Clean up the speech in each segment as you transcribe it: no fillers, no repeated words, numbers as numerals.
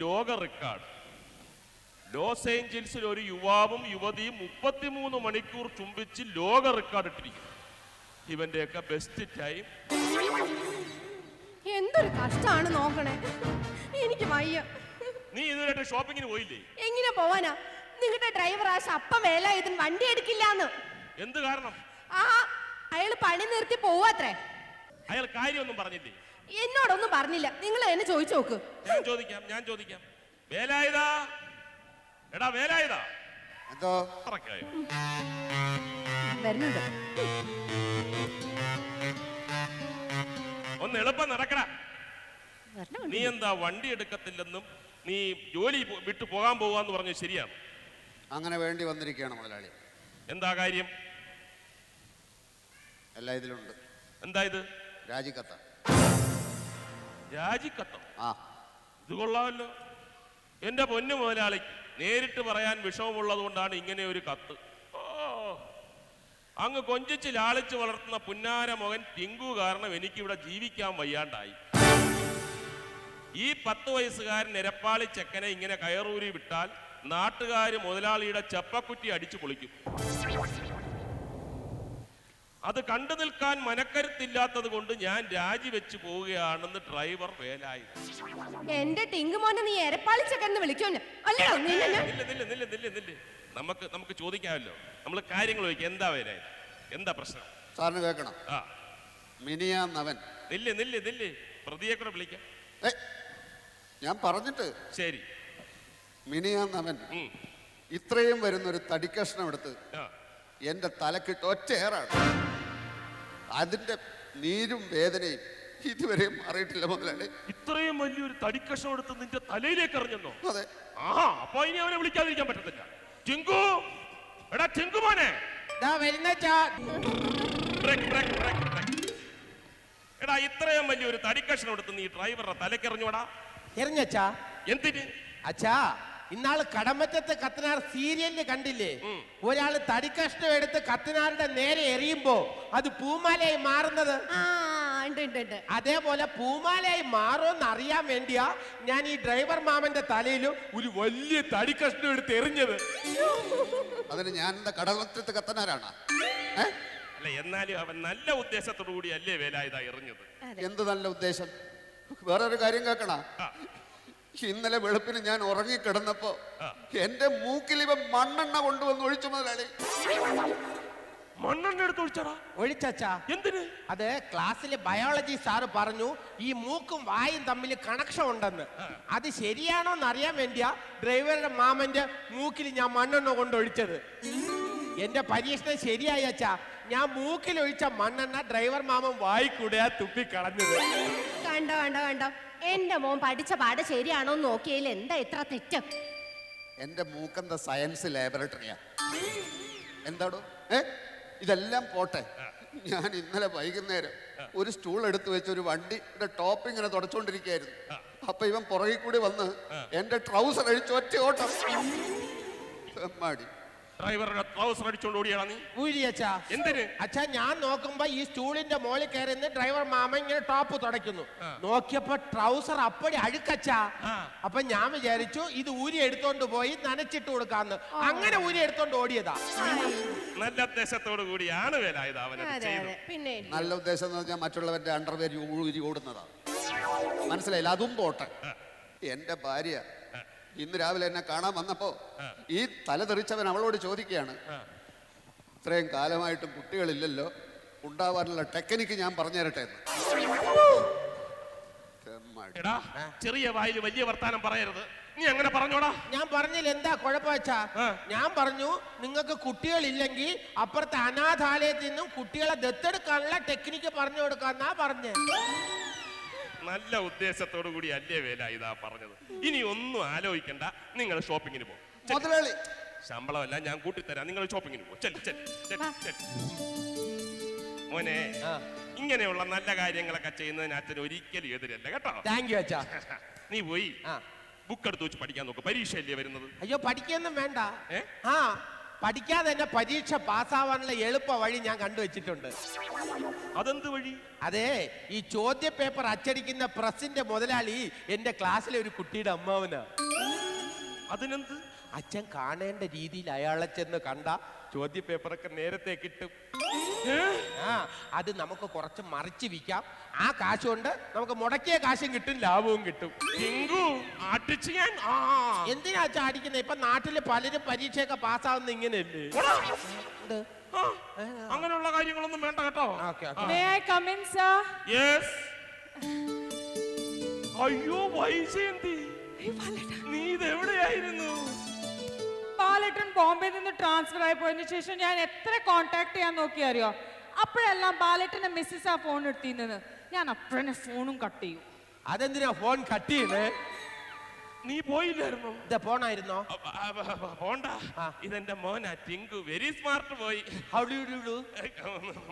ലോക record. Loss ഏഞ്ചൽസിൽ ഒരു യുവാവും യുവതിയും 33 മണിക്കൂർ ചുംബിച്ച് ലോക റെക്കോർഡ് ഇട്ടിരിക്കുന്നു. ഇവന്റെയൊക്കെ ബെസ്റ്റ് ടൈം. എന്തൊരു കഷ്ടമാണ് നോക്കണേ, എനിക്ക് വയ്യ. നീ ഇതുവരെ ഷോപ്പിങ്ങിന് പോയില്ലേ? എങ്ങനെ പോവാനാ? നിങ്ങളുടെ ഡ്രൈവർ ആ ശപ്പം വേല ഇതിന് വണ്ടി എടുക്കില്ലാന്ന്. എന്ത് കാരണം? ആ അയാള് പണി നിർത്തി പോവാത്രേ. അയാൾ കാര്യമൊന്നും പറഞ്ഞില്ലേ? എന്നോടൊന്നും പറഞ്ഞില്ല. നിങ്ങൾ എന്നെ ചോദിച്ചു നോക്ക്. ഞാൻ ചോദിക്കാം. വേലായുധാ, എടാ വേലായുധാ. എന്തോ വരുന്നുണ്ട്. ഒന്ന് എളുപ്പം നടക്കടാ. നീ എന്താ വണ്ടി എടുക്കത്തില്ലെന്നും നീ ജോലി വിട്ടു പോകാൻ പോവാന്ന് പറഞ്ഞു, ശരിയാണ്? അങ്ങനെ വേണ്ടി വന്നിരിക്കുകയാണ് മുതലാളി. എന്താ കാര്യം? എല്ലാം ഇതിലുണ്ട്. എന്താ ഇത്? രാജിക്കത്ത. രാജിക്കത്തോ? ആ, ഇത് കൊള്ളാമല്ലോ. എന്റെ പൊന്നു മുതലാളി, നേരിട്ട് പറയാൻ വിഷമമുള്ളത് കൊണ്ടാണ് ഇങ്ങനെ ഒരു കത്ത്. ഓ, അങ്ങ് കൊഞ്ചിച്ച് ലാളിച്ച് വളർത്തുന്ന പുന്നാര മകൻ ടിങ്കു കാരണം എനിക്കിവിടെ ജീവിക്കാൻ വയ്യാണ്ടായി. ഈ 10 വയസ്സുകാരൻ എരപ്പാളി ചെക്കനെ ഇങ്ങനെ കയറൂരി വിട്ടാൽ നാട്ടുകാര് മുതലാളിയുടെ ചെപ്പക്കുറ്റി അടിച്ചു പൊളിക്കും. അത് കണ്ടു നിൽക്കാൻ മനക്കരുത്തില്ലാത്തത് കൊണ്ട് ഞാൻ രാജിവെച്ച് പോവുകയാണെന്ന് ഡ്രൈവർ വേലായുധ. എന്റെ ടിങ്കു മോനെ നീ എരപ്പാളി ചെക്കൻ വിളിക്കോ? നമുക്ക് ചോദിക്കാമല്ലോ. നമ്മൾ കാര്യങ്ങൾ ചോദിക്കാം. എന്താ വേലായുധ, എന്താ പ്രശ്നം? സാറിന് കേൾക്കണം. ആ, മിനിയാന്നവൻ. നില്ല് പ്രതിയെ കൂടെ വിളിക്കാം. ഞാൻ പറഞ്ഞിട്ട്. ശരി. മിനിയാന്നവൻ ഇത്രയും വരുന്നൊരു തടിക്കഷ്ണം എടുത്ത് എന്റെ തലക്കിട്ട് ഒറ്റയേറാണ്. അതിന്റെ നീരും വേദനയും ഇതുവരെ മാറിയിട്ടില്ല മുതലാളി. ഇത്രയും വലിയൊരു തടിക്കഷ്ണം എടുത്ത് നിന്റെ തലയിലേക്ക് എറിഞ്ഞോ? അതെ. അപ്പൊ ഇനി അവനെ വിളിക്കാതിരിക്കാൻ പറ്റത്തില്ല. ടിങ്കു, എടാ ടിങ്കു മോനെ. എടാ, ഇത്രയും വലിയൊരു തടിക്കഷ്ണം എടുത്ത് നീ ഡ്രൈവറുടെ തലക്കെറിഞ്ഞോടാ. എറിഞ്ഞച്ചാ? എന്തിന്? അച്ഛാ, ഇന്നാള് കടമറ്റത്ത് കത്തനാർ സീരിയലില് കണ്ടില്ലേ? ഒരാള് തടിക്കഷ്ണം എടുത്ത് കത്തനാരുടെ നേരെ എറിയുമ്പോ അത് പൂമാലയായി മാറുന്നത്. അതേപോലെ പൂമാലയായി മാറുമെന്ന് അറിയാൻ വേണ്ടിയാ ഞാൻ ഈ ഡ്രൈവർ മാമന്റെ തലയിലും ഒരു വലിയ തടിക്കഷ്ണം എടുത്ത് എറിഞ്ഞത്. അതിന് ഞാൻ എന്താ കടമറ്റത്ത് കത്തനാരാണ്? അല്ല, എന്നാലും അവൻ നല്ല ഉദ്ദേശത്തോടു കൂടി അല്ലേ വേലായുധ എറിഞ്ഞത്? എന്ത് നല്ല ഉദ്ദേശം? വേറൊരു കാര്യം കേൾക്കണ. ഇന്നലെ വെളുപ്പിന് ഞാൻ ഉറങ്ങിക്കിടന്നപ്പോ എന്റെ മൂക്കിൽ ഇവ മണ്ണെണ്ണ കൊണ്ടുവന്ന് ഒഴിച്ചു മുതലാളി. മണ്ണെണ്ണ എടുത്ത് ഒഴിച്ചടാ? ഒഴിച്ചാ? എന്തിന്? അത് ക്ലാസ്സിലെ ബയോളജി സാറ് പറഞ്ഞു ഈ മൂക്കും വായും തമ്മിൽ കണക്ഷൻ ഉണ്ടെന്ന്. അത് ശരിയാണോന്ന് അറിയാൻ വേണ്ടിയാ ഡ്രൈവറുടെ മാമന്റെ മൂക്കിൽ ഞാൻ മണ്ണെണ്ണ കൊണ്ടൊഴിച്ചത്. എന്റെ പരീക്ഷണം ശരിയായി അച്ഛാ. ഞാൻ മൂക്കിൽ ഒഴിച്ച മണ്ണെണ്ണ ഡ്രൈവർ മാമൻ വായിക്കൂടെയാ തുപ്പി കളഞ്ഞത്. കണ്ടോ എന്റെ മോൻ പഠിച്ച പാട് ശരിയാണോ നോക്കിയതിൽ എന്താ ഇത്ര തെറ്റ്? എന്റെ മൂക്കെന്താ സയൻസ് ലാബറട്ടറിയാ? എന്താടോ? ഇതെല്ലാം പോട്ടെ. ഞാൻ ഇന്നലെ വൈകുന്നേരം ഒരു സ്റ്റൂൾ എടുത്തു വെച്ച് ഒരു വണ്ടിയുടെ ടോപ്പ് ഇങ്ങനെ തുടച്ചുകൊണ്ടിരിക്കുകയായിരുന്നു. അപ്പൊ ഇവൻ പുറകിൽ കൂടി വന്ന് എന്റെ ട്രൗസർ അഴിച്ച് ഒറ്റ ഓട്ടം. ഡ്രൈവറുടെ ട്രൗസർ അടിച്ചോണ്ട് ഓടിയാ നീ? ഊരിയച്ചാ? എന്തിന് അച്ഛാ? ഞാൻ നോക്കുമ്പോ ഈ സ്റ്റൂളിന്റെ മോളിൽ കയറി ഡ്രൈവർ മാമ ഇങ്ങനെ ടോപ്പ് തുടയ്ക്കുന്നു. നോക്കിയപ്പോ ട്രൗസർ അപ്പടി അഴുക്കച്ചാ. അപ്പൊ ഞാൻ വിചാരിച്ചു ഇത് ഊരി എടുത്തോണ്ട് പോയി നനച്ചിട്ട് കൊടുക്കാന്ന്. അങ്ങനെ ഊരി എടുത്തോണ്ട് ഓടിയതാ. നല്ല ഉദ്ദേശത്തോടു കൂടിയാണ് വേലായുധ അവനത് ചെയ്തത്. പിന്നെ നല്ല ഉദ്ദേശം എന്ന് പറഞ്ഞാൽ മറ്റുള്ളവരുടെ അണ്ടർവെയർ ഊരി ഓടുന്നതാ. മനസ്സിലായില്ല? അതും പോട്ടെ. എന്റെ ഭാര്യ ഇന്ന് രാവിലെ എന്നെ കാണാൻ വന്നപ്പോ ഈ തല തെറിച്ചവൻ അവളോട് ചോദിക്കുകയാണ്, ഇത്രയും കാലമായിട്ടും കുട്ടികളില്ലല്ലോ, ഉണ്ടാവാനുള്ള ടെക്നിക്ക് ഞാൻ പറഞ്ഞു തരട്ടെ എന്ന്. ചെറിയ വായിൽ വലിയ വർത്താനം പറയരുത്. നീ അങ്ങനെ പറഞ്ഞോടാ? ഞാൻ പറഞ്ഞില്ല. എന്താ കുഴപ്പം വെച്ചാ? ഞാൻ പറഞ്ഞു നിങ്ങൾക്ക് കുട്ടികളില്ലെങ്കിൽ അപ്പുറത്തെ അനാഥാലയത്തിൽ നിന്നും കുട്ടികളെ ദത്തെടുക്കാനുള്ള ടെക്നിക്ക് പറഞ്ഞു കൊടുക്കാന്നാ പറഞ്ഞേ. നല്ല ഉദ്ദേശത്തോടു കൂടി അല്ലേ വേലായുധ പറഞ്ഞത്. ഇനി ഒന്നും ആലോചിക്കണ്ട, നിങ്ങൾ ഷോപ്പിങ്ങിന് പോകും. മുതലാളി, ശമ്പളമല്ല ഞാൻ കൂട്ടിത്തരാം, നിങ്ങൾ ഷോപ്പിങ്ങിന് പോകും. മോനെ, ഇങ്ങനെയുള്ള നല്ല കാര്യങ്ങളൊക്കെ ചെയ്യുന്നതിന് അച്ഛൻ ഒരിക്കലും എതിരല്ല കേട്ടോ. താങ്ക് യു അച്ഛാ. നീ പോയി ബുക്ക് എടുത്ത് വെച്ച് പഠിക്കാൻ നോക്ക്. പരീക്ഷയല്ലേ വരുന്നത്? അയ്യോ, പഠിക്കൊന്നും വേണ്ട. പഠിക്കാതെ തന്നെ പരീക്ഷ പാസ്സാവാനുള്ള എളുപ്പ വഴി ഞാൻ കണ്ടുവച്ചിട്ടുണ്ട്. അതെന്ത് വഴി? അതെ, ഈ ചോദ്യ പേപ്പർ അച്ചടിക്കുന്ന പ്രസിന്റെ മുതലാളി എന്റെ ക്ലാസ്സിലെ ഒരു കുട്ടിയുടെ അമ്മാവനാ. അതിനെന്ത്? അച്ഛൻ കാണേണ്ട രീതിയിൽ അയാളെ ചെന്ന് കണ്ട ചോദ്യ പേപ്പറൊക്കെ നേരത്തെ കിട്ടും. ആ, അത് നമുക്ക് കുറച്ച് മറിച്ച് വിൽക്കാം. ആ കാശ് കൊണ്ട് നമുക്ക് മുടക്കിയ കാശും കിട്ടും, ലാഭവും കിട്ടും. എന്തിനാ അച്ഛൻ അടിക്കുന്നത്? ഇപ്പൊ നാട്ടില് പലരും പരീക്ഷയൊക്കെ പാസ്സാവുന്ന ഇങ്ങനെയല്ലേ? അങ്ങനെയുള്ള കാര്യങ്ങളൊന്നും വേണ്ട കേട്ടോ. May I come in, sir? Yes. അയ്യോ വൈജയന്തി, നീ ഇതെവിടെയായിരുന്നു? ബാലേട്ടൻ ബോംബെയിൽ നിന്ന് ട്രാൻസ്ഫർ ആയി പോയതിനു ശേഷം ഞാൻ എത്ര കോണ്ടാക്ട് ചെയ്യാൻ നോക്കി അറിയോ? അപ്പോഴെല്ലാം ബാലേട്ടന്റെ മിസ്സസ് ആ ഫോൺ എടുത്തിരുന്നത്. ഞാൻ അപ്പഴന്നെ ഫോണും കട്ട് ചെയ്യും. അതെന്തിനാ ഫോൺ കട്ട് ചെയ്യണേ? നീ പോയില്ലായിരുന്നോ? ഇതാ ഫോണായിരുന്നോ? പോണ്ട, ഇതെന്റെ മോനാ ടിങ്കു, വെരി സ്മാർട്ട് പോയി. How do you do?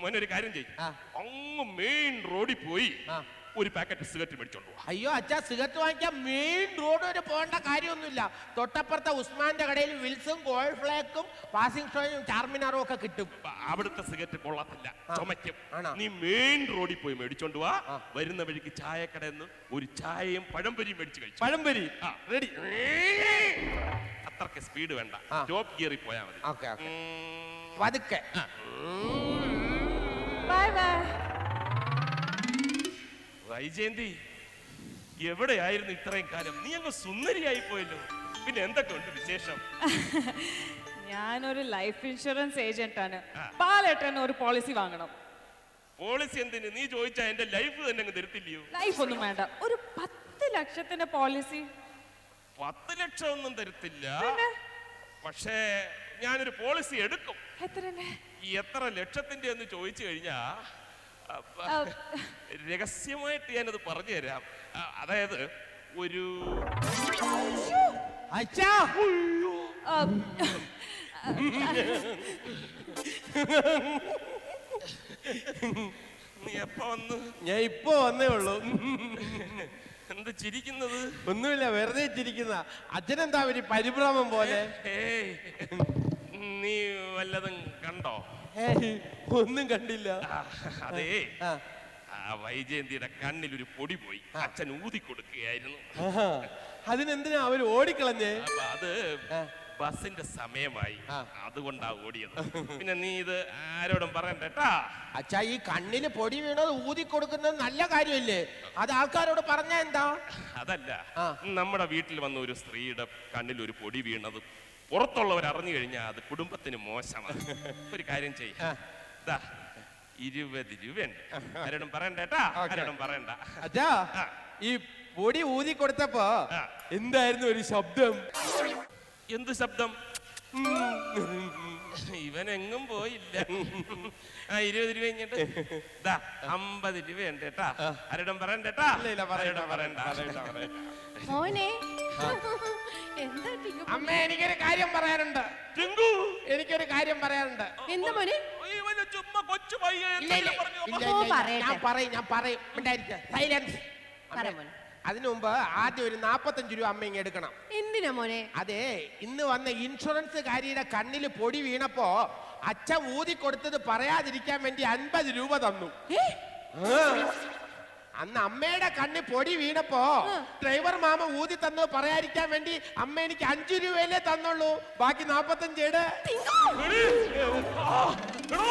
മോനൊരു കാര്യം ചെയ്യും, ആ. അങ്ങ് മെയിൻ റോഡിൽ പോയി ആ. ഒരു പാക്കറ്റ് സിഗരറ്റ് മേടിച്ചോണ്ട് പോവാ. അയ്യോ അച്ഛാ, സിഗരറ്റ് വാങ്ങിക്കാൻ മെയിൻ റോഡ് വരെ പോകേണ്ട കാര്യമൊന്നുമില്ല. തൊട്ടപ്പുറത്തെ ഉസ്മാന്റെ കടയിൽ വിൽസും ഗോൾഡ് ഫ്ലേക്കും പാസിംഗ് ഷോയും ചാർമിനാറും ഒക്കെ കിട്ടും. അവിടുത്തെ സിഗരറ്റ് കൊള്ളത്തില്ല, ചുമയ്ക്കും. ആണോ? നീ മെയിൻ റോഡിൽ പോയി മേടിച്ചോണ്ട് വാ. വരുന്ന വഴിക്ക് ചായക്കടന്ന് ഒരു ചായയും പഴംപൊരിയും മേടിച്ച് കഴിച്ചു. പഴംപൊരി റെഡി. അത്രക്ക് സ്പീഡ് വേണ്ട, ആ. ടോപ്പ് ഗിയറിൽ പോയാ മതി. ഓക്കെ പതുക്കെ. Bye bye. വൈജയന്തി, എവിടെയായിരുന്നു ഇത്രയും കാലം? നീ അങ്ങ് സുന്ദരിയായി പോയല്ലോ. പിന്നെ എന്തൊക്കെയുണ്ട് വിശേഷം? ഞാനൊരു ലൈഫ് ഇൻഷുറൻസ് ഏജന്റ് ആണ്. ആ. ബാലേട്ടൻ ഒരു പോളിസി വാങ്ങണം. പോളിസി എന്തിന്? നീ ചോദിച്ചാ എന്റെ ലൈഫ് തന്നെ അങ്ങ് തരത്തില്ലയോ? ലൈഫ് ഒന്നും വേണ്ട, ഒരു 10 ലക്ഷത്തിന്റെ പോളിസി. 10 ലക്ഷം ഒന്നും തരത്തില്ല. പിന്നെ? പക്ഷേ ഞാനൊരു പോളിസി എടുക്കും. എത്രന്റെ? എത്ര ലക്ഷത്തിന്റെ എന്ന് ചോദിച്ചു കഴിഞ്ഞാ രഹസ്യമായിട്ട് ഞാനത് പറഞ്ഞു തരാം. അതായത് ഒരു അച്ഛാ, നീ എപ്പ വന്ന്? ഞാൻ ഇപ്പൊ വന്നേ ഉള്ളൂ. എന്ത് ചിരിക്കുന്നത്? ഒന്നുമില്ല, വെറുതെ ചിരിക്കുന്ന. അച്ഛനെന്താ ഒരു പരിഭ്രമം പോലെ? ഏയ്, നീ വല്ലതും കണ്ടോ? ഒന്നും കണ്ടില്ല. അതേ, ആ. വൈജയന്തിയുടെ കണ്ണിൽ ഒരു പൊടി പോയി. അച്ഛൻ ഊതി കൊടുക്കുകയായിരുന്നു. ആഹാ. അതിനെന്തിനാ അവര് ഓടിക്കളഞ്ഞേ? അപ്പൊ അത് ആ. ബസിന്റെ സമയമായി, ആ. അതുകൊണ്ടാ ഓടിയത്. പിന്നെ നീ ഇത് ആരോടും പറയണ്ടേട്ടാ. അച്ഛാ, ഈ കണ്ണില് പൊടി വീണത് ഊതി കൊടുക്കുന്നത് നല്ല കാര്യമല്ലേ? അത് ആൾക്കാരോട് പറഞ്ഞാ എന്താ? അതല്ല, ആ. നമ്മുടെ വീട്ടിൽ വന്ന ഒരു സ്ത്രീയുടെ കണ്ണിൽ ഒരു പൊടി വീണത് പുറത്തുള്ളവർ അറിഞ്ഞു കഴിഞ്ഞാൽ അത് കുടുംബത്തിന് മോശമാണ്. ഒരു കാര്യം ചെയ്യ, 20 രൂപയുണ്ട്. ആരോടും പറയണ്ടേട്ടാ, ആരോടും പറയണ്ട. അച്ഛാ, ഈ പൊടി ഊതി കൊടുത്തപ്പോ ആ. എന്തായിരുന്നു ഒരു ശബ്ദം? എന്ത് ശബ്ദം? ഇവൻ എങ്ങും പോയില്ല. 20 രൂപ ഇങ്ങോട്ട് 50 രൂപയുണ്ട് കേട്ടാ. ആരോടും പറയണ്ടേട്ടാ. പറയണ്ട. മോനെ എന്താ ടിങ്കു? അമ്മ, എനിക്കൊരു കാര്യം പറയാനുണ്ട്. ടിങ്കു, എനിക്കൊരു കാര്യം പറയാനുണ്ട്. എന്താ മോനെ? ഇവന് ചുമ്മാ കൊച്ചു പയ്യൻ ഇല്ല, ഇല്ല, എന്തെങ്കിലും പറഞ്ഞു. ഇല്ല, ഓ, ഇല്ല, പറയട്ടെ. ഞാൻ പറയും. സൈലൻസ്. പറ മോനെ. അതിനു മുമ്പ് ആദ്യം ഒരു 45 രൂപ അമ്മ ഇങ്ങ് എടുക്കണം. എന്തിനാ മോനെ? അതെ, ഇന്ന് വന്ന ഇൻഷുറൻസ് കാരിയുടെ കണ്ണിൽ പൊടി വീണപ്പോ അച്ഛൻ ഊതി കൊടുത്തത് പറയാതിരിക്കാൻ വേണ്ടി 50 രൂപ തന്നു. ആ. അന്ന് അമ്മയുടെ കണ്ണിൽ പൊടി വീണപ്പോ ഡ്രൈവർ മാമ ഊതി തന്നത് പറയാതിരിക്കാൻ വേണ്ടി അമ്മ എനിക്ക് 5 രൂപയിലേ തന്നുള്ളൂ. ബാക്കി 45 എടീ, എടോ,